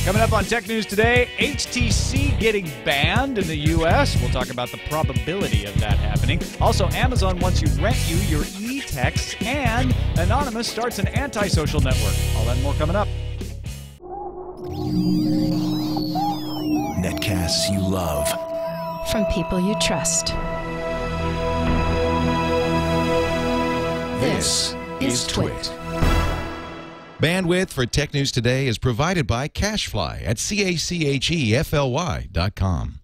Coming up on Tech News Today, HTC getting banned in the U.S. We'll talk about the probability of that happening. Also, Amazon wants you to rent you your e-texts, and Anonymous starts an AntiSocial Network. All that and more coming up. Netcasts you love. From people you trust. This is TWiT. Bandwidth for Tech News Today is provided by Cachefly at CACHEFLY.com.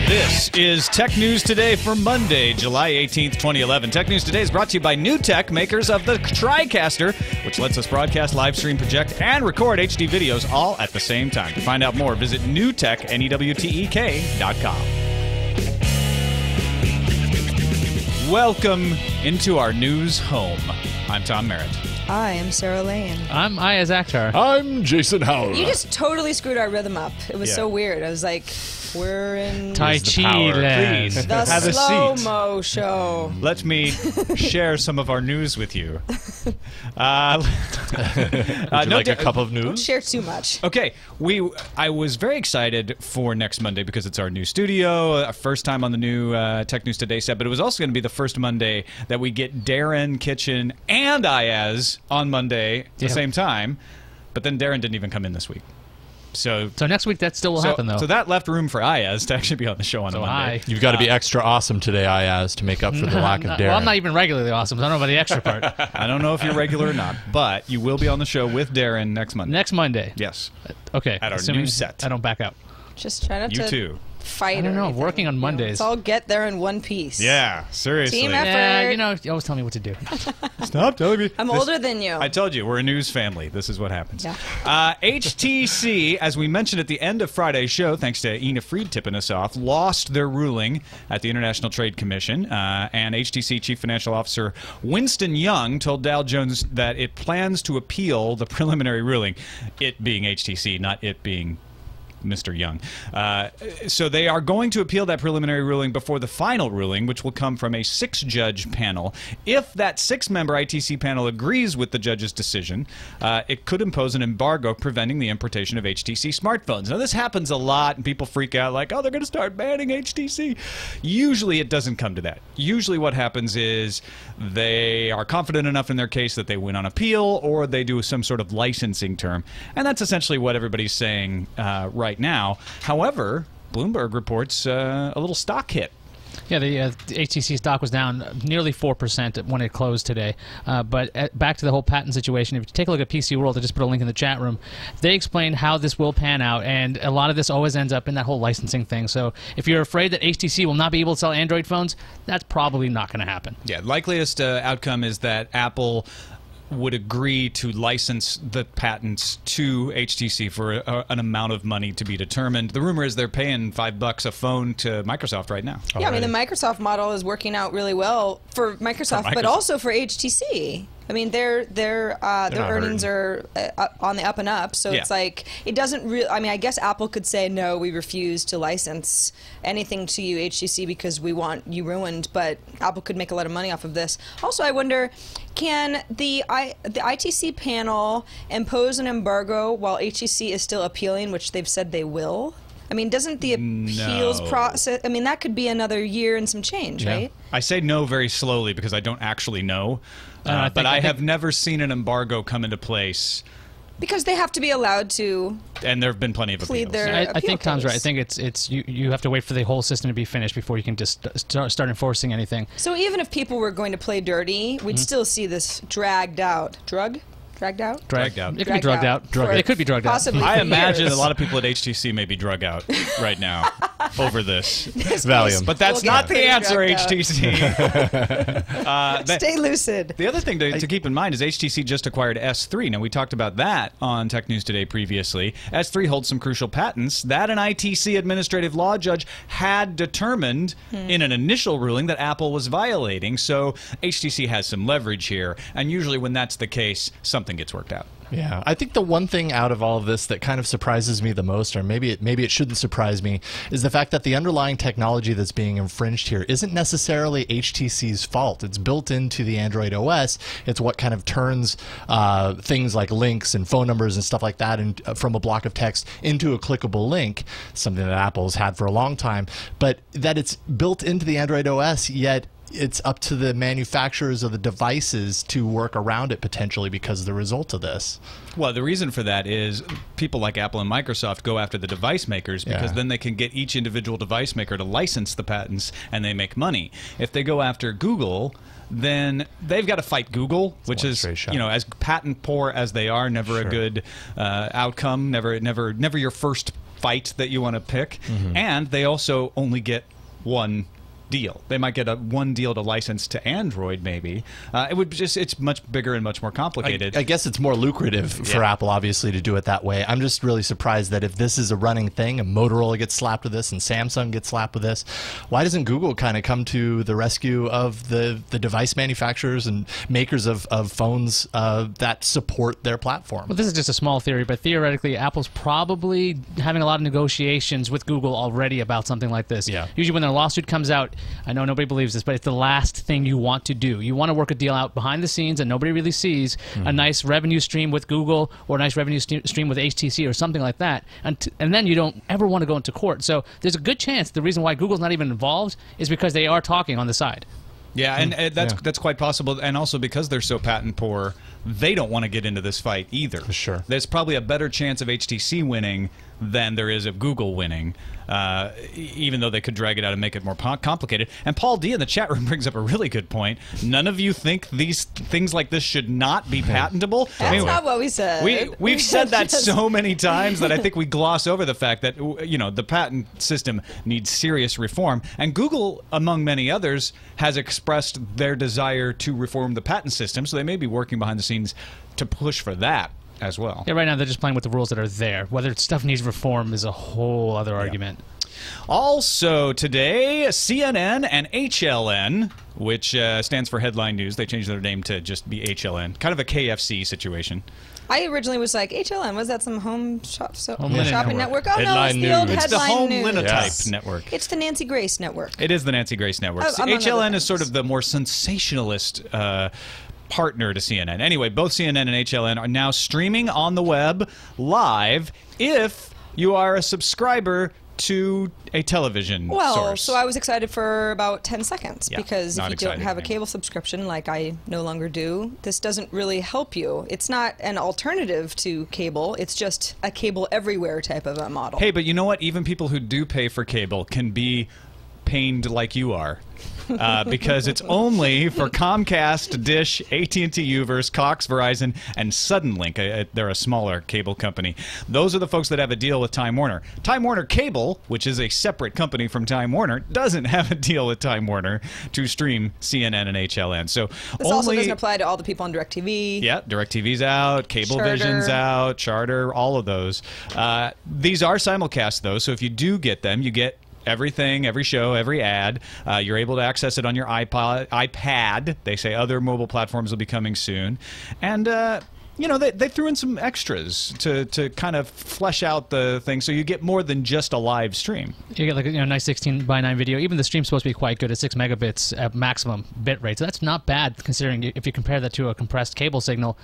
This is Tech News Today for Monday, July 18th, 2011. Tech News Today is brought to you by New Tech, makers of the TriCaster, which lets us broadcast, live stream, project, and record HD videos all at the same time. To find out more, visit newtek, NEWTEK.com. Welcome into our news home. I'm Tom Merritt. I am Sarah Lane. I'm Iyaz Akhtar. I'm Jason Howell. You just totally screwed our rhythm up. It was so weird. I was like, we're in Tai Chi land. Please, the have a seat. slow-mo show. Let me share some of our news with you. Would you like a cup of Don't news? share too much. Okay, I was very excited for next Monday because it's our new studio, our first time on the new Tech News Today set, but it was also going to be the first Monday that we get Darren, Kitchen, and Iyaz on Monday at the same time, but then Darren didn't even come in this week. So next week that still will happen, though. So that left room for Iyaz to actually be on the show on Monday. You've got to be extra awesome today, Iyaz, to make up for the lack of Darren. Well, I'm not even regularly awesome, so I don't know about the extra part. I don't know if you're regular or not, but you will be on the show with Darren next Monday. Next Monday. Yes. Okay. At our assuming new set. I don't back out. Just try not You to too. fight I don't or know. anything. Working on Mondays. Let's all get there in one piece. Yeah, seriously. Team effort. Yeah, you know, you always tell me what to do. Stop telling me. I'm older than you. I told you, we're a news family. This is what happens. Yeah. HTC, as we mentioned at the end of Friday's show, thanks to Ina Fried tipping us off, lost their ruling at the International Trade Commission. And HTC Chief Financial Officer Winston Young told Dow Jones that it plans to appeal the preliminary ruling, it being HTC, not it being Mr. Young. So they are going to appeal that preliminary ruling before the final ruling, which will come from a 6-judge panel. If that 6-member ITC panel agrees with the judge's decision, it could impose an embargo preventing the importation of HTC smartphones. Now, this happens a lot, and people freak out like, oh, they're going to start banning HTC. Usually, it doesn't come to that. Usually, what happens is they are confident enough in their case that they win on appeal, or they do some sort of licensing term. And that's essentially what everybody's saying right now. However, Bloomberg reports a little stock hit. Yeah, the HTC stock was down nearly 4% when it closed today. But back to the whole patent situation, if you take a look at PC World, I just put a link in the chat room, they explained how this will pan out, and a lot of this always ends up in that whole licensing thing. So if you're afraid that HTC will not be able to sell Android phones, that's probably not going to happen. Yeah, likeliest outcome is that Apple would agree to license the patents to HTC for an amount of money to be determined. The rumor is they're paying $5 a phone to Microsoft right now. Yeah, I mean, the Microsoft model is working out really well for Microsoft, but also for HTC. I mean, their earnings are on the up and up, so it's like it doesn't really. I mean, I guess Apple could say no, we refuse to license anything to you, HTC, because we want you ruined. But Apple could make a lot of money off of this. Also, I wonder, can the ITC panel impose an embargo while HTC is still appealing, which they've said they will? I mean, doesn't the appeals process, I mean, that could be another year and some change, right? I say no very slowly because I don't actually know. But I have never seen an embargo come into place. Because they have to be allowed to. And there have been plenty of appeals. I think Tom's right. I think it's you have to wait for the whole system to be finished before you can just start enforcing anything. So even if people were going to play dirty, we'd still see this dragged out. Dragged out? Dragged out. It could be drugged out. It could be drugged out. Possibly. I imagine a lot of people at HTC may be drug out right now over this. Valium. But that's not the answer, HTC. Stay lucid. The other thing to keep in mind is HTC just acquired S3. Now, we talked about that on Tech News Today previously. S3 holds some crucial patents that an ITC administrative law judge had determined in an initial ruling that Apple was violating. So HTC has some leverage here. And usually when that's the case, something gets worked out. Yeah, I think the one thing out of all of this that kind of surprises me the most, or maybe it shouldn't surprise me, is the fact that the underlying technology that's being infringed here isn't necessarily HTC's fault. It's built into the Android OS. It's what kind of turns things like links and phone numbers and stuff like that from a block of text into a clickable link, something that Apple's had for a long time, but that it's built into the Android OS, yet it's up to the manufacturers of the devices to work around it potentially because of the result of this. Well, the reason for that is people like Apple and Microsoft go after the device makers because then they can get each individual device maker to license the patents and they make money. If they go after Google, then they've got to fight Google, which is, as patent poor as they are, never a good outcome, never your first fight that you want to pick. And they also only get one deal. They might get one deal to license to Android, maybe. It's much bigger and much more complicated. I guess it's more lucrative for Apple, obviously, to do it that way. I'm just really surprised that if this is a running thing, and Motorola gets slapped with this, and Samsung gets slapped with this, why doesn't Google kind of come to the rescue of the device manufacturers and makers of phones that support their platform? Well, this is just a small theory, but theoretically, Apple's probably having a lot of negotiations with Google already about something like this. Yeah. Usually when a lawsuit comes out, I know nobody believes this, but it's the last thing you want to do. You want to work a deal out behind the scenes that nobody really sees, a nice revenue stream with Google or a nice revenue stream with HTC or something like that, and then you don't ever want to go into court. So there's a good chance the reason why Google's not even involved is because they are talking on the side. Yeah, and that's quite possible, and also because they're so patent poor, they don't want to get into this fight either. Sure. There's probably a better chance of HTC winning than there is of Google winning, even though they could drag it out and make it more complicated. And Paul D in the chat room brings up a really good point. None of you think these things like this should not be patentable? That's not what we said. We've said that so many times that I think we gloss over the fact that the patent system needs serious reform. And Google, among many others, has expressed their desire to reform the patent system, so they may be working behind the scenes to push for that as well. Yeah, right now they're just playing with the rules that are there. Whether stuff needs reform is a whole other argument. Also today, CNN and HLN, which stands for Headline News. They changed their name to just be HLN. Kind of a KFC situation. I originally was like, HLN, was that some home shopping network? Oh, Headline no, it's the old News. It's the Headline Home News. Linotype network. It's the Nancy Grace network. It is the Nancy Grace network. Among HLN other is sort things. of the more sensationalist partner to CNN. Anyway, both CNN and HLN are now streaming on the web live if you are a subscriber to a television source. So I was excited for about 10 seconds because if not you don't excited have a anymore. cable subscription like I no longer do, this doesn't really help you. It's not an alternative to cable. It's just a cable everywhere type of a model. Hey, but you know what? Even people who do pay for cable can be pained like you are. Because it's only for Comcast, Dish, AT&T Uverse, Cox, Verizon, and Suddenlink. They're a smaller cable company. Those are the folks that have a deal with Time Warner. Time Warner Cable, which is a separate company from Time Warner, doesn't have a deal with Time Warner to stream CNN and HLN. So This also doesn't apply to all the people on DirecTV. Yeah, DirecTV's out, Cablevision's Charter. out, Charter, all of those. These are simulcast, though, so if you do get them, you get everything, every show, every ad. You're able to access it on your iPad. They say other mobile platforms will be coming soon. And they threw in some extras to kind of flesh out the thing so you get more than just a live stream. You get like a nice 16:9 video. Even the stream's supposed to be quite good at 6 megabits at maximum bit rate. So that's not bad considering if you compare that to a compressed cable signal.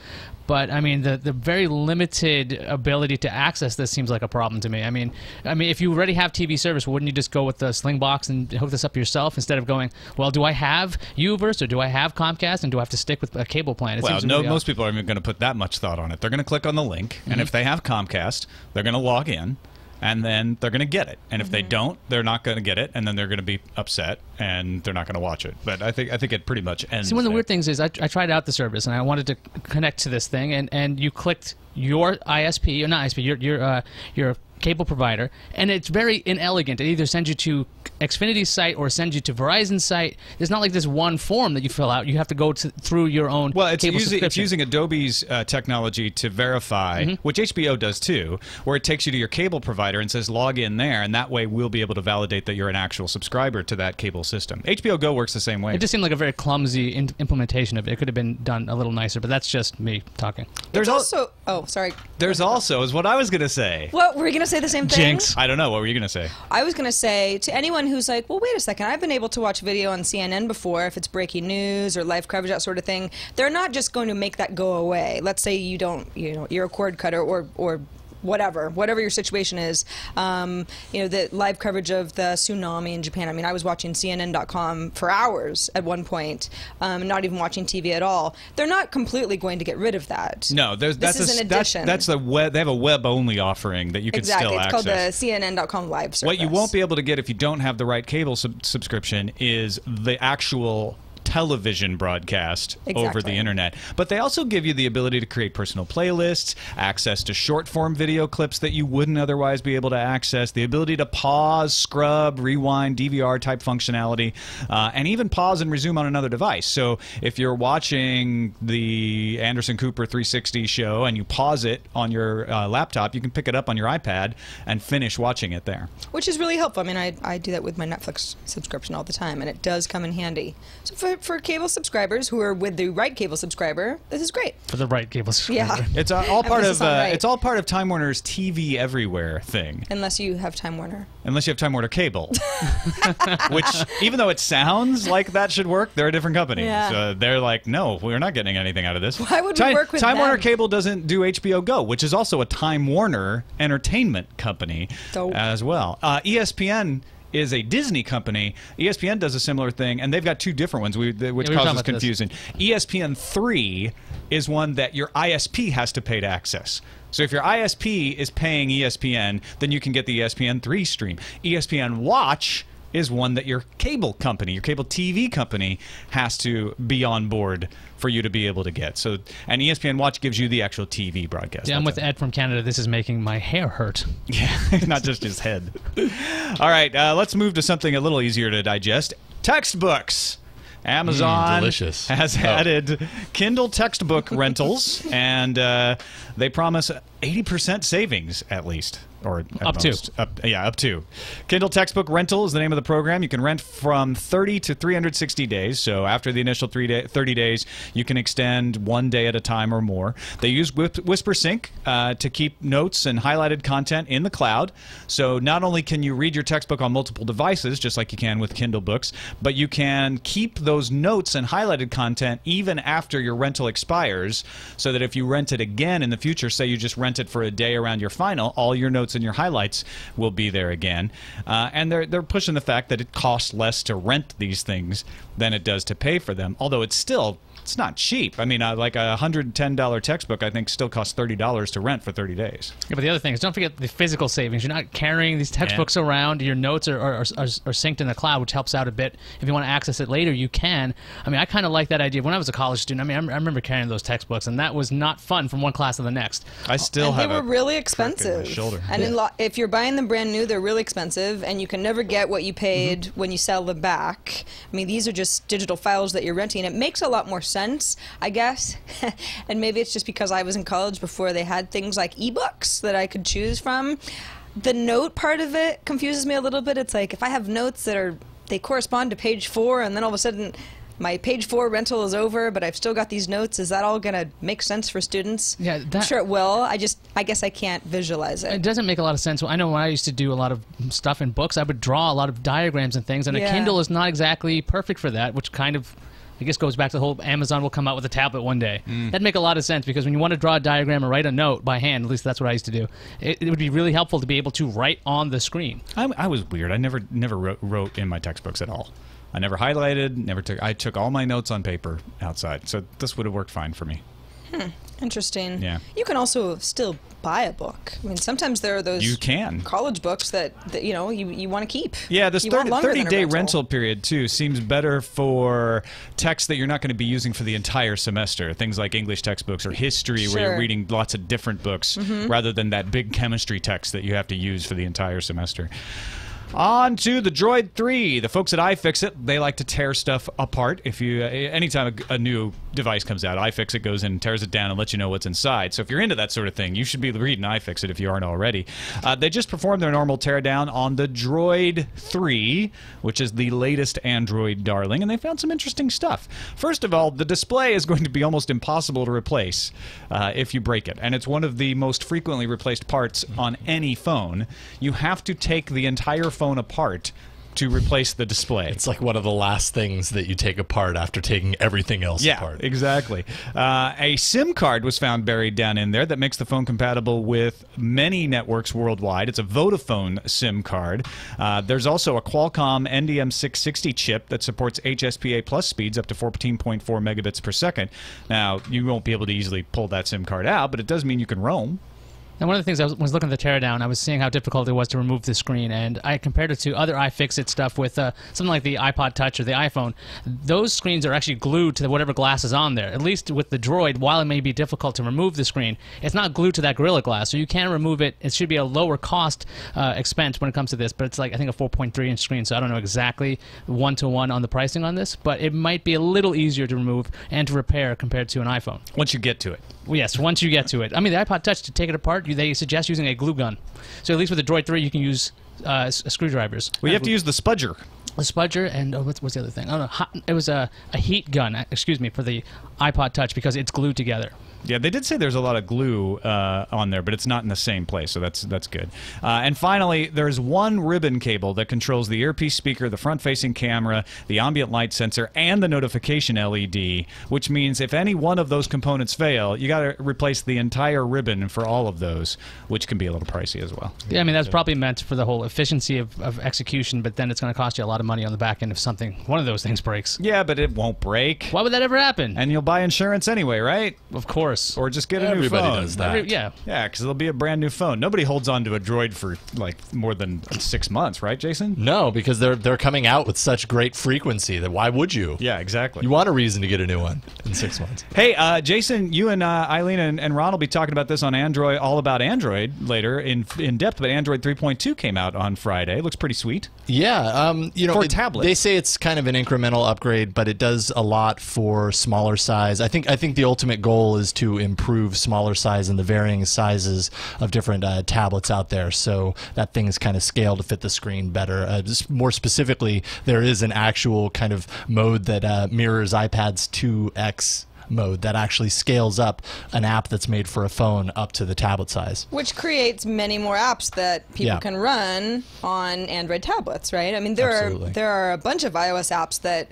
But I mean, the very limited ability to access this seems like a problem to me. I mean, if you already have TV service, wouldn't you just go with the Sling box and hook this up yourself instead of going, well, do I have Uverse or do I have Comcast and do I have to stick with a cable plan? Most people aren't even going to put that much thought on it. They're going to click on the link, and if they have Comcast, they're going to log in, and then they're going to get it. And if they don't, they're not going to get it, and then they're going to be upset, and they're not going to watch it. But I think it pretty much ends. See, one of the weird things is I tried out the service, and I wanted to connect to this thing, and you clicked your ISP, or not ISP, your cable provider, and it's very inelegant. It either sends you to Xfinity's site or sends you to Verizon's site. There's not like this one form that you fill out. You have to go through your own cable subscription. It's using Adobe's technology to verify, which HBO does too, where it takes you to your cable provider and says log in there, and that way we'll be able to validate that you're an actual subscriber to that cable system. HBO Go works the same way. It just seemed like a very clumsy implementation of it. It could have been done a little nicer, but that's just me talking. There's also... Oh, sorry. There's also, is what I was going to say. What? Were we going to say the same thing? Jinx. I don't know. What were you going to say? I was going to say, to anyone who's like, well, wait a second, I've been able to watch video on CNN before, if it's breaking news or live coverage, that sort of thing. They're not just going to make that go away. Let's say you don't, you're a cord cutter or whatever your situation is, the live coverage of the tsunami in Japan. I mean, I was watching CNN.com for hours at one point, not even watching TV at all. They're not completely going to get rid of that. No, this is an addition. That's the web. They have a web-only offering that you can still access. It's called the CNN.com live service. What you won't be able to get if you don't have the right cable subscription is the actual television broadcast over the internet. But they also give you the ability to create personal playlists, access to short-form video clips that you wouldn't otherwise be able to access, the ability to pause, scrub, rewind, DVR-type functionality, and even pause and resume on another device. So if you're watching the Anderson Cooper 360 show and you pause it on your laptop, you can pick it up on your iPad and finish watching it there. Which is really helpful. I mean, I do that with my Netflix subscription all the time, and it does come in handy. So for cable subscribers who are with the right cable subscriber, this is great. For the right cable subscriber. Yeah. It's all part of it's all part of Time Warner's TV Everywhere thing. Unless you have Time Warner. Unless you have Time Warner Cable. Which, even though it sounds like that should work, they're a different company. Yeah. They're like, no, we're not getting anything out of this. Why would we work with Time them? Warner Cable doesn't do HBO Go, which is also a Time Warner entertainment company as well. ESPN is a Disney company. ESPN does a similar thing, and they've got two different ones, which causes confusion. ESPN 3 is one that your ISP has to pay to access. So if your ISP is paying ESPN, then you can get the ESPN 3 stream. ESPN Watch is one that your cable company, your cable TV company, has to be on board for you to be able to get. So, and ESPN Watch gives you the actual TV broadcast. Yeah, I'm with Ed from Canada. This is making my hair hurt. Yeah, not just his head. All right, let's move to something a little easier to digest. Textbooks. Amazon has added Kindle textbook rentals, and they promise 80% savings at least. Or up to. Kindle Textbook Rental is the name of the program. You can rent from 30 to 360 days. So after the initial 30 days, you can extend 1 day at a time or more. They use WhisperSync to keep notes and highlighted content in the cloud. So not only can you read your textbook on multiple devices, just like you can with Kindle books, but you can keep those notes and highlighted content even after your rental expires, so that if you rent it again in the future, say you just rent it for a day around your final, all your notes and your highlights will be there again. And they're pushing the fact that it costs less to rent these things than it does to pay for them, although it's not cheap. I mean, like a $110 textbook, I think, still costs $30 to rent for 30 days. Yeah, but the other thing is, don't forget the physical savings. You're not carrying these textbooks around. Your notes are synced in the cloud, which helps out a bit. If you want to access it later, you can. I mean, I kind of like that idea. When I was a college student, I mean, I remember carrying those textbooks, and that was not fun from one class to the next. I still have. They were really expensive. Shoulder. And if you're buying them brand new, they're really expensive, and you can never get what you paid when you sell them back. I mean, these are just digital files that you're renting. It makes a lot more sense, I guess. And maybe it's just because I was in college before they had things like ebooks that I could choose from. The note part of it confuses me a little bit. It's like, if I have notes that they correspond to page 4, and then all of a sudden my page 4 rental is over, but I've still got these notes. Is that all going to make sense for students? Yeah, I'm sure it will. I guess I can't visualize it. It doesn't make a lot of sense. I know when I used to do a lot of stuff in books, I would draw a lot of diagrams and things, and a Kindle is not exactly perfect for that, which kind of, I guess, goes back to the whole Amazon will come out with a tablet one day. That'd make a lot of sense, because when you want to draw a diagram or write a note by hand, at least that's what I used to do, it would be really helpful to be able to write on the screen. I was weird. I never wrote in my textbooks at all. I never highlighted, I took all my notes on paper outside, so this would have worked fine for me. Interesting. Yeah. You can also still buy a book. I mean, sometimes there are those college books that you know you want to keep. Yeah, this 30-day rental period too seems better for texts that you're not going to be using for the entire semester. Things like English textbooks or history, where you're reading lots of different books, rather than that big chemistry text that you have to use for the entire semester. On to the Droid 3. The folks at iFixit, they like to tear stuff apart. If you, anytime a new device comes out, iFixit goes in and tears it down and lets you know what's inside. So if you're into that sort of thing, you should be reading iFixit if you aren't already. They just performed their normal teardown on the Droid 3, which is the latest Android darling, and they found some interesting stuff. First of all, the display is going to be almost impossible to replace if you break it, and it's one of the most frequently replaced parts on any phone. You have to take the entire phone apart to replace the display. It's like one of the last things that you take apart after taking everything else apart. Yeah, exactly. A SIM card was found buried down in there that makes the phone compatible with many networks worldwide. It's a Vodafone SIM card. There's also a Qualcomm NDM660 chip that supports HSPA plus speeds up to 14.4 megabits per second. Now, you won't be able to easily pull that SIM card out, but it does mean you can roam. And one of the things I was looking at the teardown, I was seeing how difficult it was to remove the screen, and I compared it to other iFixit stuff with something like the iPod Touch or the iPhone. Those screens are actually glued to whatever glass is on there. At least with the Droid, while it may be difficult to remove the screen, it's not glued to that Gorilla Glass, so you can remove it. It should be a lower cost expense when it comes to this, but it's like, I think, a 4.3-inch screen, so I don't know exactly one-to-one on the pricing on this, but it might be a little easier to remove and to repair compared to an iPhone. Once you get to it. Well, yes, once you get to it. I mean, the iPod Touch, to take it apart, they suggest using a glue gun. So at least with the Droid 3, you can use screwdrivers. Well, you have to use the spudger. The spudger and what's the other thing? I don't know. It was a heat gun, excuse me, for the iPod Touch because it's glued together. Yeah, they did say there's a lot of glue on there, but it's not in the same place, so that's good. And finally, there's one ribbon cable that controls the earpiece speaker, the front-facing camera, the ambient light sensor, and the notification LED, which means if any one of those components fail, you got to replace the entire ribbon for all of those, which can be a little pricey as well. Yeah, I mean, that's probably meant for the whole efficiency of execution, but then it's going to cost you a lot of money on the back end if one of those things breaks. Yeah, but it won't break. Why would that ever happen? And you'll buy insurance anyway, right? Of course. Or just get a new phone. Everybody does that. Yeah, because it'll be a brand new phone. Nobody holds on to a Droid for like more than 6 months, right, Jason? No, because they're coming out with such great frequency that why would you? Yeah, exactly. You want a reason to get a new one in 6 months. Hey, Jason, you and Eileen and Ron will be talking about this on Android, all about Android later in depth. But Android 3.2 came out on Friday. Looks pretty sweet. Yeah, you know, for tablets. They say it's kind of an incremental upgrade, but it does a lot for smaller size. I think the ultimate goal is to improve smaller size and the varying sizes of different tablets out there, so that thing's kind of scaled to fit the screen better. Just more specifically, there is an actual kind of mode that mirrors iPad's 2X mode that actually scales up an app that's made for a phone up to the tablet size. Which creates many more apps that people can run on Android tablets, right? I mean, there are a bunch of iOS apps that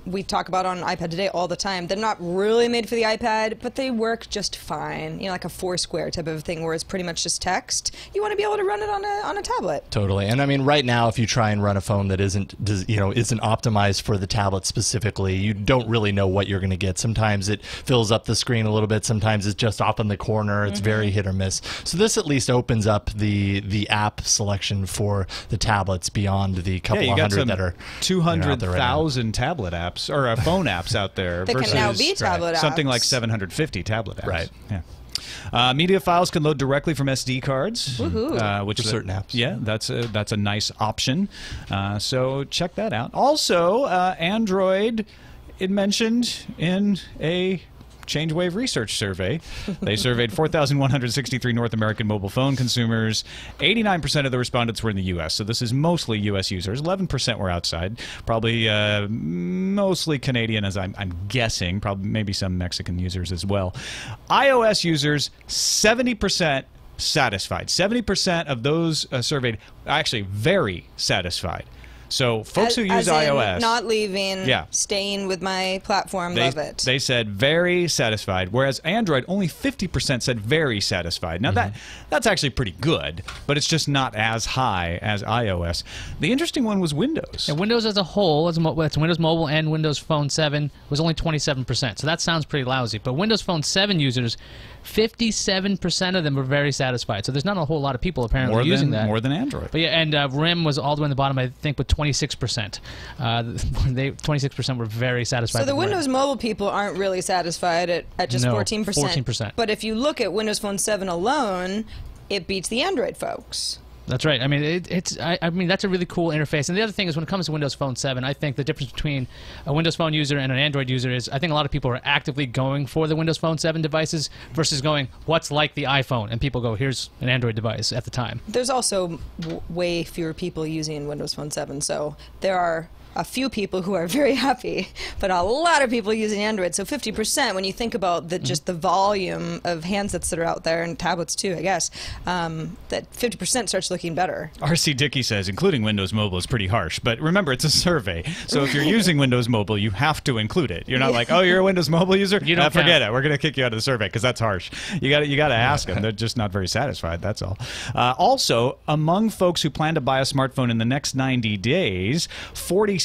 we talk about on iPad Today all the time. They're not really made for the iPad, but they work just fine. You know, like a Foursquare type of thing where it's pretty much just text. You want to be able to run it on a tablet. Totally. And I mean, right now, if you try and run a phone that isn't optimized for the tablet specifically, you don't really know what you're going to get. Sometimes it fills up the screen a little bit. Sometimes it's just off in the corner. It's very hit or miss. So this at least opens up the app selection for the tablets beyond the couple of hundred that are 200,000 tablet apps or phone apps out there. That versus can now be tablet apps. Something like 750 tablet apps. Right. Yeah. Media files can load directly from SD cards, which for certain apps. Yeah, that's a nice option. So check that out. Also, Android, it mentioned in a ChangeWave research survey. They surveyed 4,163 North American mobile phone consumers. 89% of the respondents were in the U.S., so this is mostly U.S. users. 11% were outside, probably mostly Canadian, as I'm guessing, probably maybe some Mexican users as well. iOS users, 70% satisfied. 70% of those surveyed actually very satisfied. So folks who use in iOS, not leaving, staying with my platform, love it. They said very satisfied, whereas Android only 50% said very satisfied. Now that's actually pretty good, but it's just not as high as iOS. The interesting one was Windows. And Windows as a whole, it's Windows Mobile and Windows Phone 7, was only 27%. So that sounds pretty lousy. But Windows Phone 7 users, 57% of them were very satisfied. So there's not a whole lot of people apparently using that. More than Android. But yeah, and RIM was all the way in the bottom, I think, with 26%. 26% were very satisfied. So the Windows Mobile people aren't really satisfied at just 14%. 14%. But if you look at Windows Phone 7 alone, it beats the Android folks. That's right. I mean, I mean, that's a really cool interface. And the other thing is, when it comes to Windows Phone 7, I think the difference between a Windows Phone user and an Android user is, I think a lot of people are actively going for the Windows Phone 7 devices versus going, what's like the iPhone? And people go, here's an Android device at the time. There's also way fewer people using Windows Phone 7, so there are a few people who are very happy, but a lot of people using Android. So 50%, when you think about just the volume of handsets that are out there, and tablets too, I guess, that 50% starts looking better. R.C. Dickey says, including Windows Mobile is pretty harsh, but remember, it's a survey. So if you're using Windows Mobile, you have to include it. You're not like, oh, you're a Windows Mobile user? You don't forget it. We're going to kick you out of the survey because that's harsh. You got to ask them. They're just not very satisfied, that's all. Also, among folks who plan to buy a smartphone in the next 90 days, 46%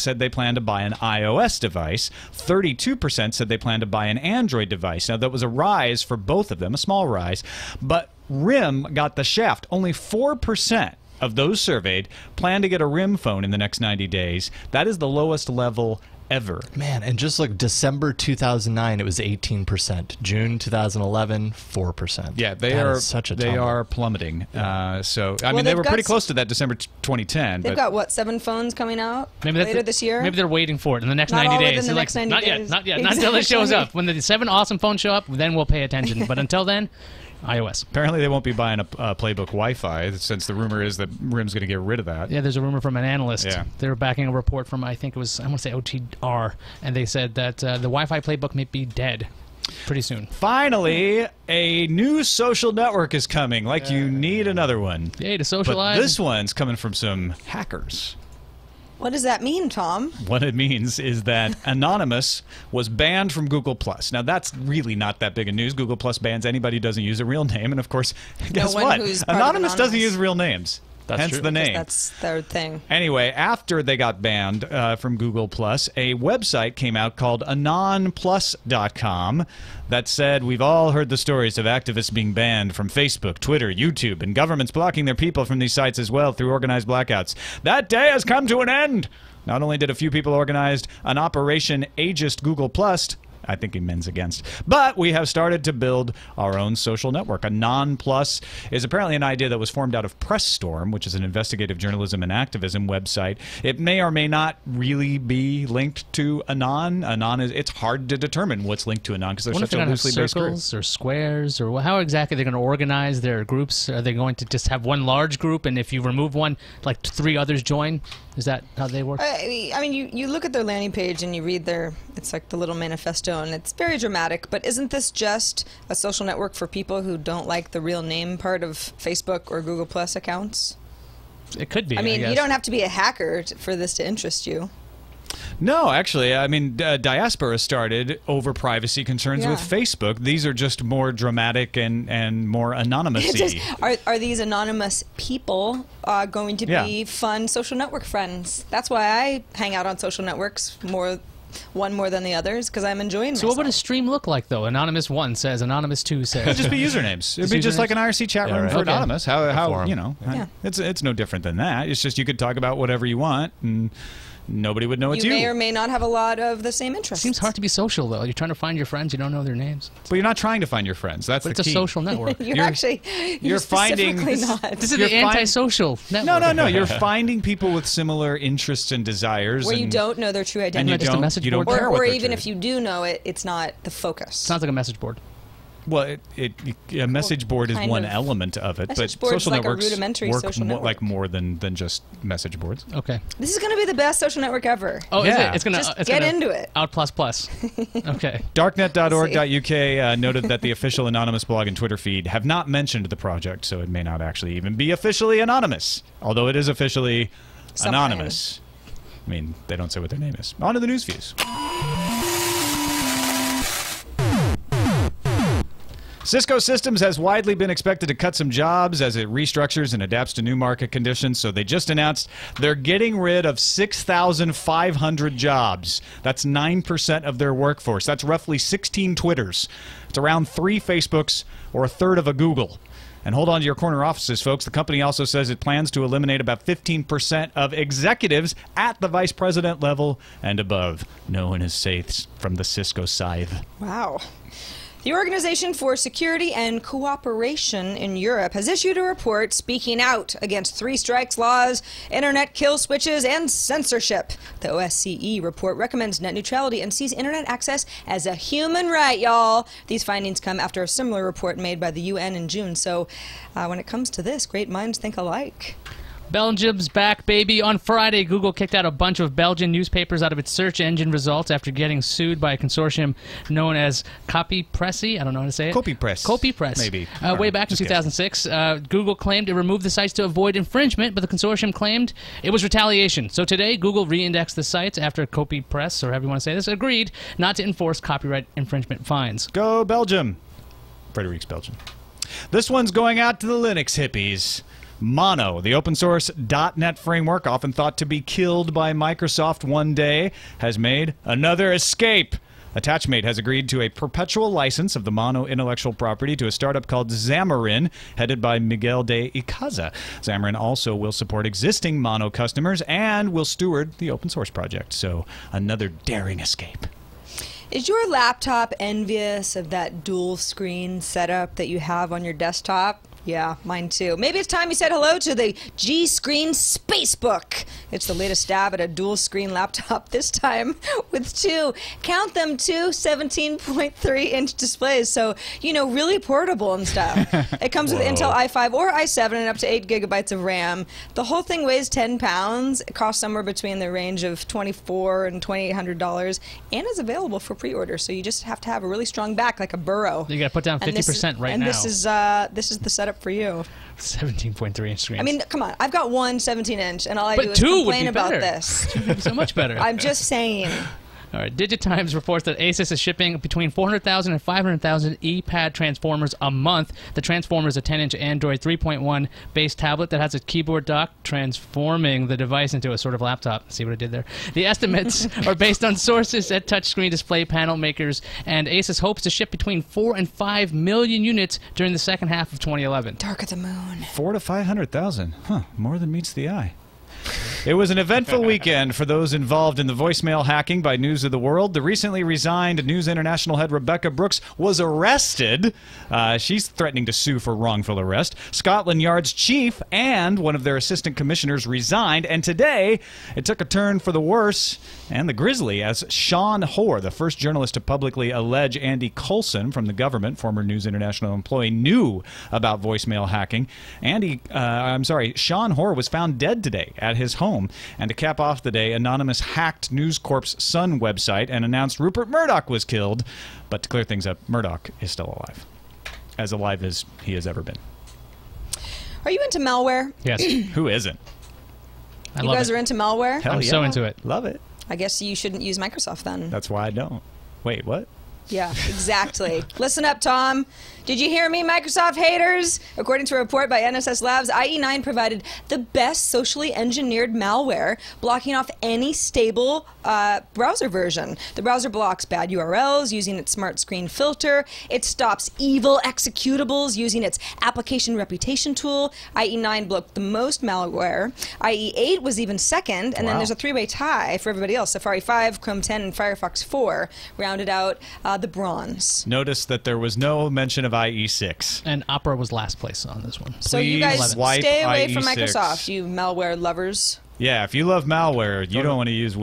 said they plan to buy an iOS device. 32% said they plan to buy an Android device. Now, that was a rise for both of them, a small rise, but RIM got the shaft. Only 4% of those surveyed plan to get a RIM phone in the next 90 days. That is the lowest level ever. Man, and just look, December 2009, it was 18%. June 2011, 4%. Yeah, they are plummeting. So I mean, they were pretty close to that December 2010. They've got what, 7 phones coming out later this year? Maybe they're waiting for it in the next 90 days. In the next 90 not days. Yet, not yet, not until it shows up. When the 7 awesome phones show up, then we'll pay attention. But until then, iOS. Apparently, they won't be buying a Playbook Wi-Fi, since the rumor is that RIM's going to get rid of that. Yeah, there's a rumor from an analyst. Yeah. They were backing a report from, I think it was, I want to say OTR, and they said that the Wi-Fi Playbook may be dead pretty soon. Finally, a new social network is coming. Like you need another one. Yay, to socialize. But this one's coming from some hackers. What does that mean, Tom? What it means is that Anonymous was banned from Google+. Now, that's really not that big of news. Google+ bans anybody who doesn't use a real name. And, of course, guess what? Anonymous doesn't use real names. Hence the name. That's their thing. Anyway, after they got banned from Google+, a website came out called anonplus.com that said, we've all heard the stories of activists being banned from Facebook, Twitter, YouTube, and governments blocking their people from these sites as well through organized blackouts. That day has come to an end. Not only did a few people organize an Operation Ageist Google+, I think he means against. But we have started to build our own social network. Anon Plus is apparently an idea that was formed out of PressStorm, which is an investigative journalism and activism website. It may or may not really be linked to Anon. It's hard to determine what's linked to Anon because they're such a loosely based group. Circles or squares, or how exactly they're going to organize their groups? Are they going to just have one large group, and if you remove one, like 3 others join? Is that how they work? I mean, you look at their landing page and you read it's like the little manifesto, and it's very dramatic, but isn't this just a social network for people who don't like the real name part of Facebook or Google Plus accounts? It could be. I mean, you don't have to be a hacker for this to interest you. No, actually, I mean, Diaspora started over privacy concerns with Facebook. These are just more dramatic and more anonymous-y. Are these anonymous people going to be fun social network friends? That's why I hang out on social networks one more than the others, because I'm enjoying myself. So what would a stream look like, though? Anonymous 1 says, Anonymous 2 says. It'd just be usernames. It'd be just like an IRC chat room for Anonymous. How you know, it's no different than that. It's just you could talk about whatever you want, and nobody would know it's you. You may or may not have a lot of the same interests. Seems hard to be social, though. You're trying to find your friends, you don't know their names. But you're not trying to find your friends. That's the key. It's a social network. You're finding. Not. This is the anti-social network. No. You're finding people with similar interests and desires. Where you don't know their true identity. And you don't care what or even if you do know it, it's not the focus. Sounds like a message board. Well, a message board is one element of it, but social networks work like more than just message boards. Okay. This is going to be the best social network ever. Oh, is it? It's gonna get into it. Out plus plus. Okay. Darknet.org.uk noted that the official Anonymous blog and Twitter feed have not mentioned the project, so it may not actually even be officially anonymous, although it is officially Anonymous. I mean, they don't say what their name is. On to the news views. Cisco Systems has widely been expected to cut some jobs as it restructures and adapts to new market conditions, so they just announced they're getting rid of 6,500 jobs. That's 9% of their workforce. That's roughly 16 Twitters. It's around 3 Facebooks or a third of a Google. And hold on to your corner offices, folks. The company also says it plans to eliminate about 15% of executives at the vice president level and above. No one is safe from the Cisco scythe. Wow. The Organization for Security and Cooperation in Europe has issued a report speaking out against 3 strikes laws, internet kill switches, and censorship. The OSCE report recommends net neutrality and sees internet access as a human right, y'all. These findings come after a similar report made by the UN in June. So when it comes to this, great minds think alike. Belgium's back, baby. On Friday, Google kicked out a bunch of Belgian newspapers out of its search engine results after getting sued by a consortium known as Copypressy. I don't know how to say it. Copypress. Copypress. Maybe. Way back in 2006, Google claimed it removed the sites to avoid infringement, but the consortium claimed it was retaliation. So today, Google re-indexed the sites after Copypress, or however you want to say this, agreed not to enforce copyright infringement fines. Go Belgium. Frederick's Belgium. This one's going out to the Linux hippies. Mono, the open source .NET framework often thought to be killed by Microsoft one day, has made another escape. Attachmate has agreed to a perpetual license of the Mono intellectual property to a startup called Xamarin, headed by Miguel de Icaza. Xamarin also will support existing Mono customers and will steward the open source project. So another daring escape. Is your laptop envious of that dual screen setup that you have on your desktop? Yeah, mine too. Maybe it's time you said hello to the G-Screen Spacebook. It's the latest stab at a dual-screen laptop, this time with 2, count them, 2 17.3-inch displays. So, you know, really portable and stuff. It comes with Intel i5 or i7 and up to 8 gigabytes of RAM. The whole thing weighs 10 pounds. It costs somewhere between the range of $2,400 and $2,800 and is available for pre-order. So you just have to have a really strong back, like a burro. You got to put down 50% right now. And this is the setup for you. 17.3-inch screens. I mean, come on. I've got one 17-inch, and all I do is complain about this. So much better. I'm just saying. All right. Digitimes reports that Asus is shipping between 400,000 and 500,000 ePad transformers a month. The transformer is a 10-inch Android 3.1 base tablet that has a keyboard dock, transforming the device into a sort of laptop. See what I did there? The estimates are based on sources at touchscreen display panel makers, and Asus hopes to ship between 4 and 5 million units during the second half of 2011. Dark of the moon. 400,000 to 500,000. Huh. More than meets the eye. It was an eventful weekend for those involved in the voicemail hacking by News of the World. The recently resigned News International head Rebecca Brooks was arrested. She's threatening to sue for wrongful arrest. Scotland Yard's chief and one of their assistant commissioners resigned, and today it took a turn for the worse and the grisly as Sean Hoare, the first journalist to publicly allege Andy Coulson from the government, former News International employee, knew about voicemail hacking. Sean Hoare was found dead today at his home. And to cap off the day, Anonymous hacked News Corp's Sun website and announced Rupert Murdoch was killed. But to clear things up, Murdoch is still alive. As alive as he has ever been. Are you into malware? Yes. Who isn't? You guys are into malware? Hell I'm yeah. so into it. Love it. I guess you shouldn't use Microsoft then. That's why I don't. Wait, what? Yeah, exactly. Listen up, Tom. Did you hear me, Microsoft haters? According to a report by NSS Labs, IE9 provided the best socially engineered malware, blocking off any stable browser version. The browser blocks bad URLs using its smart screen filter. It stops evil executables using its application reputation tool. IE9 blocked the most malware. IE8 was even second, and then there's a 3-way tie for everybody else. Safari 5, Chrome 10, and Firefox 4 rounded out the bronze. Notice that there was no mention of IE6. And Opera was last place on this one. So you guys stay away from IE6. Microsoft, you malware lovers. Yeah, if you love malware, you don't want to use...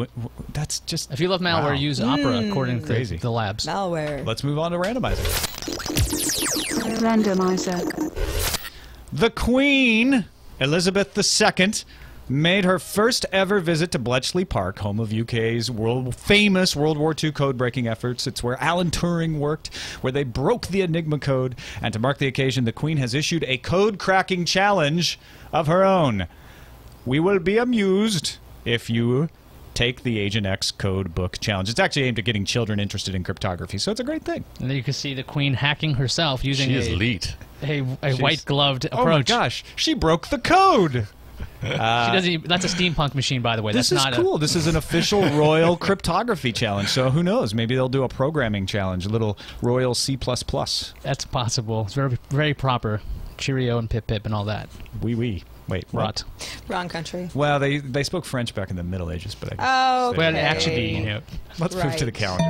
That's just... If you love malware, use Opera, according to the labs. Malware. Let's move on to Randomizer. Randomizer. The Queen, Elizabeth II, made her first ever visit to Bletchley Park, home of UK's famous World War II code-breaking efforts. It's where Alan Turing worked, where they broke the Enigma code. And to mark the occasion, the Queen has issued a code-cracking challenge of her own. We will be amused if you take the Agent X code book challenge. It's actually aimed at getting children interested in cryptography, so it's a great thing. And then you can see the Queen hacking herself using a white-gloved approach. Oh my gosh, she broke the code! She doesn't. That's a steampunk machine, by the way. This is cool. This is an official royal cryptography challenge, so who knows? Maybe they'll do a programming challenge, a little royal C++. That's possible. It's very, very proper. Cheerio and pip-pip and all that. Wee. Wait, what? Wrong country. Well, they spoke French back in the Middle Ages, but I guess well, actually, let's move to the calendar.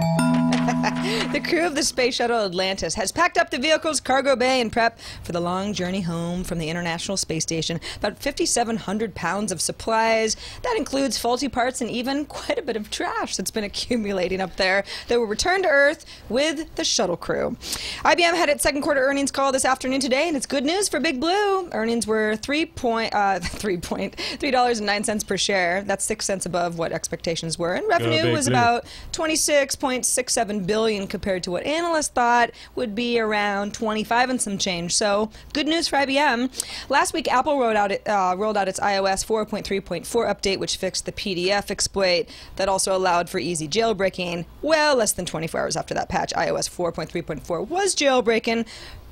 The crew of the space shuttle Atlantis has packed up the vehicle's cargo bay and prep for the long journey home from the International Space Station. About 5,700 pounds of supplies. That includes faulty parts and even quite a bit of trash that's been accumulating up there that will return to Earth with the shuttle crew. IBM had its second quarter earnings call this afternoon today, and it's good news for Big Blue. Earnings were $3.09 per share. That's 6 cents above what expectations were, and revenue was about $26.67 billion compared to what analysts thought would be around 25 and some change. So good news for IBM. Last week, Apple rolled out its iOS 4.3.4 update, which fixed the PDF exploit that also allowed for easy jailbreaking. Well, less than 24 hours after that patch, iOS 4.3.4 was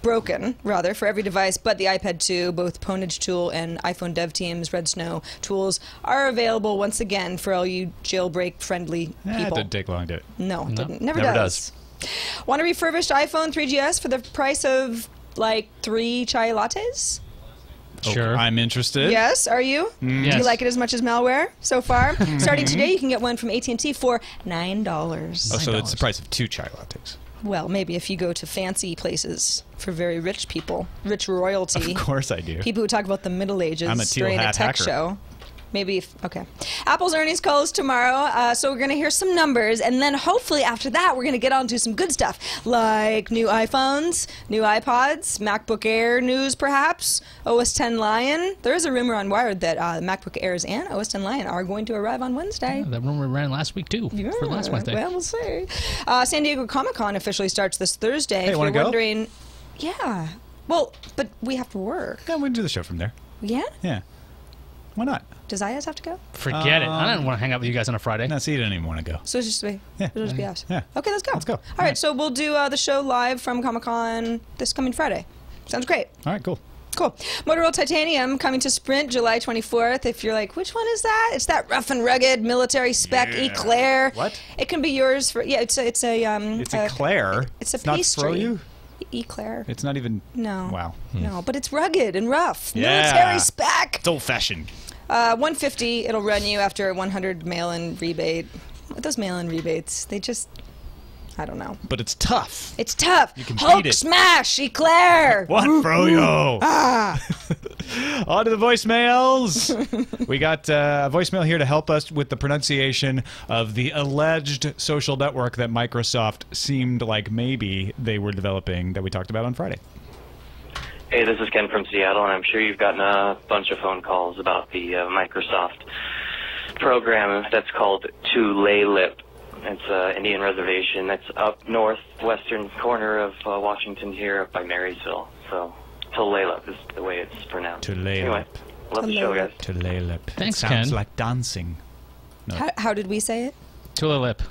broken for every device but the iPad 2. Both Pwnage Tool and iPhone Dev Team's Red Snow tools are available once again for all you jailbreak-friendly people. It didn't take long, did it? No, it didn't. Never does. Want a refurbished iPhone 3GS for the price of, like, 3 chai lattes? Sure. I'm interested. Yes, are you? Yes. Do you like it as much as malware so far? Starting today, you can get one from AT&T for $9. Oh, so it's the price of 2 chai lattes. Well, maybe if you go to fancy places for very rich people, rich royalty. Of course I do. People who talk about the Middle Ages I'm a teal during a hat tech hacker. show. Maybe, okay. Apple's earnings call is tomorrow, so we're going to hear some numbers, and then hopefully after that we're going to get on to some good stuff, like new iPhones, new iPods, MacBook Air news perhaps, OS X Lion. There is a rumor on Wired that MacBook Airs and OS X Lion are going to arrive on Wednesday. That rumor ran last week, too, for last Wednesday. Well, we'll see. San Diego Comic-Con officially starts this Thursday. Hey, if wanna you're go? wondering, yeah. Well, but we have to work. Yeah, we can do the show from there. Yeah? Yeah. Why not? Does Iyaz have to go? Forget it. I don't want to hang out with you guys on a Friday. No, see, you didn't even want to go. So it's just me. Yeah. It'll just be us. Yeah. Okay, let's go. Let's go. All right, so we'll do the show live from Comic-Con this coming Friday. Sounds great. All right, cool. Cool. Motorola Titanium coming to Sprint July 24th. If you're like, which one is that? It's that rough and rugged military spec Eclair. What? It can be yours for it's a It's Eclair. It's a not pastry. Froyo? Eclair. It's not even. No. Wow. No, but it's rugged and rough. Yeah. Military spec. It's old-fashioned. $150 it'll run you after a $100 mail-in rebate. Those mail-in rebates, they just, I don't know. But it's tough. It's tough. You can Hulk beat it. Smash, Eclair. What, Froyo? Ah. On to the voicemails. We got a voicemail here to help us with the pronunciation of the alleged social network that Microsoft seemed like maybe they were developing that we talked about on Friday. Hey, this is Ken from Seattle, and I'm sure you've gotten a bunch of phone calls about the Microsoft program that's called TWiT. It's an Indian reservation that's up northwestern corner of Washington here up by Marysville. So TWiT is the way it's pronounced. TWiT. Anyway, love the show, guys. TWiT. Thanks, Sounds Ken. like dancing. No. How did we say it? Tulip.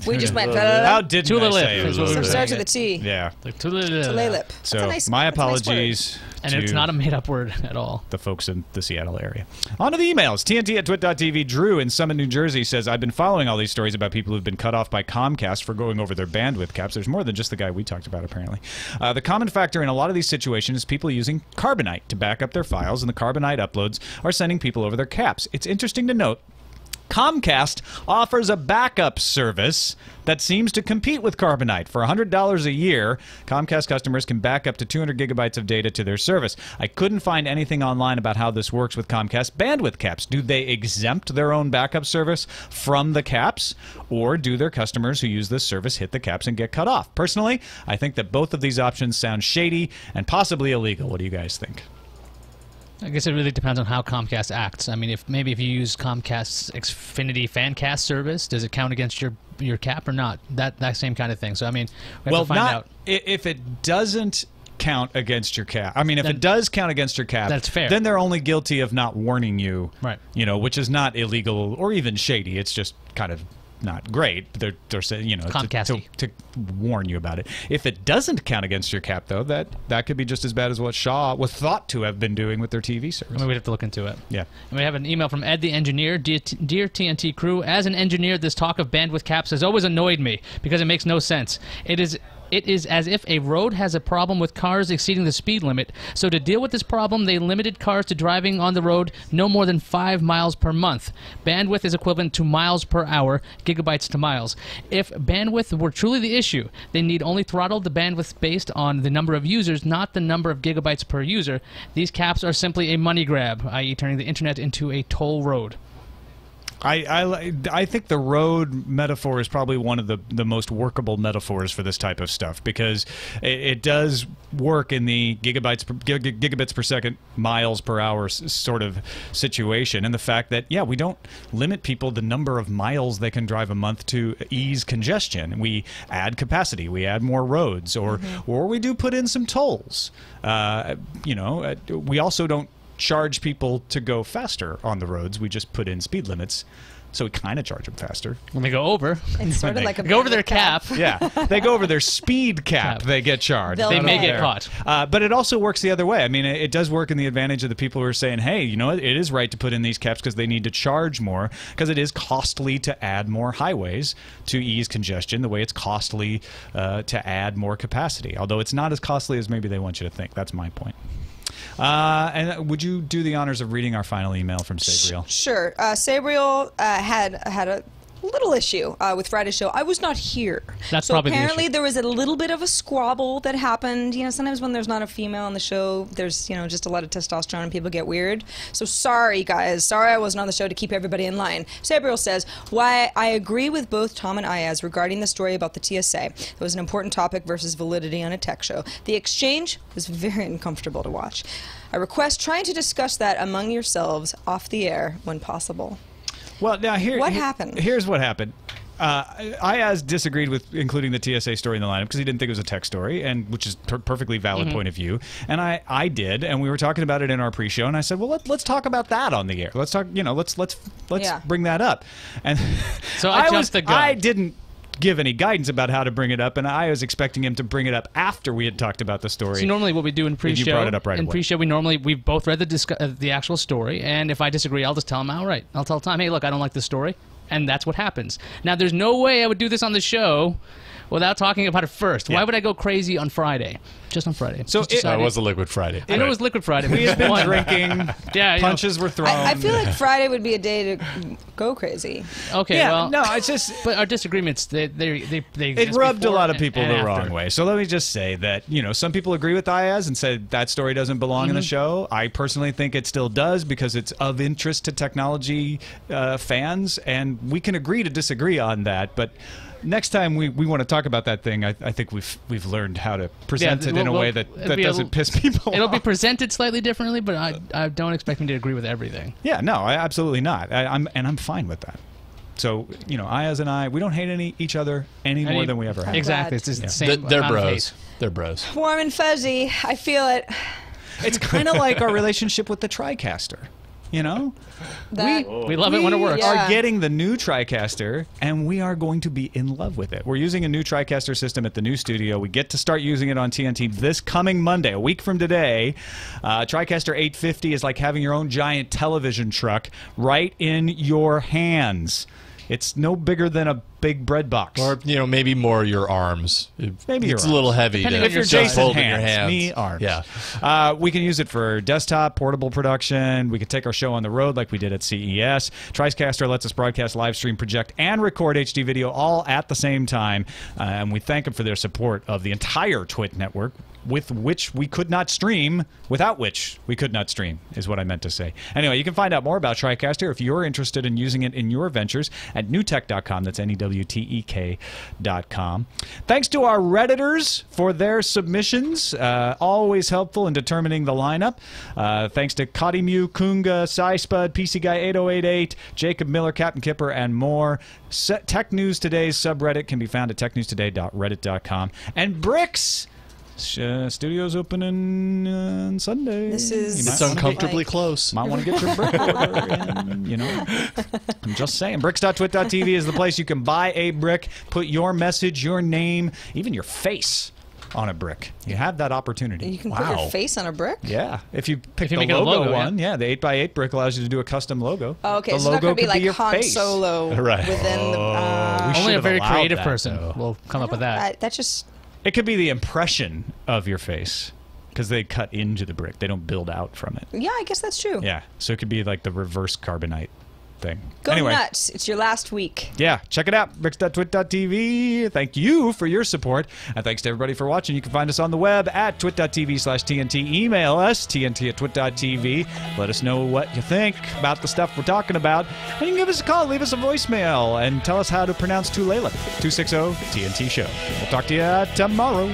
We just went. How did I Tulip say is what we it? were It saying. starts with a T. Yeah. Tulip. So my apologies And to it's not a made-up word at all. the folks in the Seattle area. On to the emails. TNT@twit.tv. Drew in Summit, New Jersey says, I've been following all these stories about people who've been cut off by Comcast for going over their bandwidth caps. There's more than just the guy we talked about, apparently. The common factor in a lot of these situations is people using Carbonite to back up their files, and the Carbonite uploads are sending people over their caps. It's interesting to note Comcast offers a backup service that seems to compete with Carbonite. For $100 a year, Comcast customers can back up to 200 gigabytes of data to their service. I couldn't find anything online about how this works with Comcast bandwidth caps. Do they exempt their own backup service from the caps, or do their customers who use this service hit the caps and get cut off? Personally, I think that both of these options sound shady and possibly illegal. What do you guys think? I guess it really depends on how Comcast acts. I mean, if you use Comcast's Xfinity Fancast service, does it count against your cap or not? That same kind of thing. So I mean, we have to find out. If it doesn't count against your cap. I mean, if it does count against your cap, that's fair. Then they're only guilty of not warning you, right? You know, which is not illegal or even shady. It's just kind of not great. They're saying, you know, to warn you about it. If it doesn't count against your cap, though, that could be just as bad as what Shaw was thought to have been doing with their TV service. I mean, we'd have to look into it. Yeah. And we have an email from Ed the engineer. Dear TNT crew, as an engineer, this talk of bandwidth caps has always annoyed me because it makes no sense. It is as if a road has a problem with cars exceeding the speed limit. So to deal with this problem, they limited cars to driving on the road no more than 5 miles per month. Bandwidth is equivalent to miles per hour, gigabytes to miles. If bandwidth were truly the issue, they need only throttle the bandwidth based on the number of users, not the number of gigabytes per user. These caps are simply a money grab, i.e. turning the internet into a toll road. I think the road metaphor is probably one of the most workable metaphors for this type of stuff, because it does work in the gigabits per second, miles per hour sort of situation, and the fact that, yeah, we don't limit people the number of miles they can drive a month to ease congestion. We add capacity, we add more roads, or we do put in some tolls. You know, we also don't charge people to go faster on the roads. We just put in speed limits, so we kind of charge them faster. When they go over, it's sort of like a go over their cap. Yeah, they go over their speed cap. They get charged. They may get caught. But it also works the other way. I mean, it does work in the advantage of the people who are saying, hey, you know, it is right to put in these caps because they need to charge more, because it is costly to add more highways to ease congestion, the way it's costly to add more capacity. Although it's not as costly as maybe they want you to think. That's my point. And would you do the honors of reading our final email from Sabriel? Sure. Sabriel had a little issue with Friday's show. I was not here. That's so probably apparently the issue. There was a little bit of a squabble that happened. You know, sometimes when there's not a female on the show, there's, you know, just a lot of testosterone and people get weird. So sorry, guys. Sorry I wasn't on the show to keep everybody in line. Sabriel says, why I agree with both Tom and Iyaz regarding the story about the TSA. It was an important topic versus validity on a tech show. The exchange was very uncomfortable to watch. I request trying to discuss that among yourselves off the air when possible. Well, now what happened? Here's what happened. Iyaz disagreed with including the TSA story in the lineup because he didn't think it was a tech story, and which is perfectly valid point of view. And I did, and we were talking about it in our pre-show, and I said, well, let's talk about that on the air. Let's talk, you know, let's bring that up. And so I jumped the gun. I didn't give any guidance about how to bring it up, and I was expecting him to bring it up after we had talked about the story. So normally what we do in pre-show, you brought it up right away. Pre-show we've both read the actual story, and if I disagree, I'll just tell him outright. I'll tell Tom, hey, look, I don't like this story, and that's what happens. Now, there's no way I would do this on the show without talking about it first. Yeah. Why would I go crazy on Friday? Just on Friday. So it was a Liquid Friday. I know it was Liquid Friday. We had been drinking. Yeah, punches were thrown. I feel like Friday would be a day to go crazy. Okay, yeah, well, no, it's just. But our disagreements, they it rubbed a lot of people the wrong way. So let me just say that, you know, some people agree with Iyaz and said that story doesn't belong in the show. I personally think it still does because it's of interest to technology fans, and we can agree to disagree on that, but. Next time we want to talk about that thing, I think we've learned how to present it in a way that doesn't piss people off. It'll be presented slightly differently, but I don't expect me to agree with everything. Yeah, no, absolutely not. I'm fine with that. So, you know, Iyaz and I, we don't hate each other any more than we ever have. Exactly. It's just the same. They're bros. They're bros. Warm and fuzzy. I feel it. It's kind of like our relationship with the TriCaster. You know, we love it when it works. We are getting the new TriCaster, and we are going to be in love with it. We're using a new TriCaster system at the new studio. We get to start using it on TNT this coming Monday, a week from today. TriCaster 850 is like having your own giant television truck right in your hands. It's no bigger than a big bread box. Or, you know, maybe more your arms. Maybe it's a little heavy. If you're just Jason holding your hands. Me arms. Yeah. We can use it for desktop, portable production. We can take our show on the road like we did at CES. TriCaster lets us broadcast, live stream, project, and record HD video all at the same time. And we thank them for their support of the entire TWiT network, with which we could not stream, without which we could not stream, is what I meant to say. Anyway, you can find out more about TriCaster if you're interested in using it in your ventures at newtek.com. That's NEWTEK.com. Thanks to our Redditors for their submissions. Always helpful in determining the lineup. Thanks to Kadimu, Kunga, SciSpud, PC Guy 8088, Jacob Miller, Captain Kipper, and more. Tech News Today's subreddit can be found at technewstoday.reddit.com. And Bricks Studio's opening on Sunday. It's uncomfortably close. Might want to get your brick order in, you know. I'm just saying. Bricks.twit.tv is the place you can buy a brick, put your message, your name, even your face on a brick. You have that opportunity. You can put your face on a brick? Yeah. If you pick the make it a logo logo, one, the 8x8 brick allows you to do a custom logo. Oh, okay. The So it's not logo going to be could like your Han face. Solo within the... We Only a should've very allowed creative that, person though. will come up with that. That just... It could be the impression of your face because they cut into the brick. They don't build out from it. Yeah, I guess that's true. Yeah. So it could be like the reverse carbonite thing. Go anyway. nuts. It's your last week. Yeah, check it out. Bricks.twit.tv. Thank you for your support. And thanks to everybody for watching. You can find us on the web at twit.tv/TNT. Email us, tnt@twit.tv. Let us know what you think about the stuff we're talking about. And you can give us a call, leave us a voicemail, and tell us how to pronounce Tulalip. 260-TNT Show. We'll talk to you tomorrow.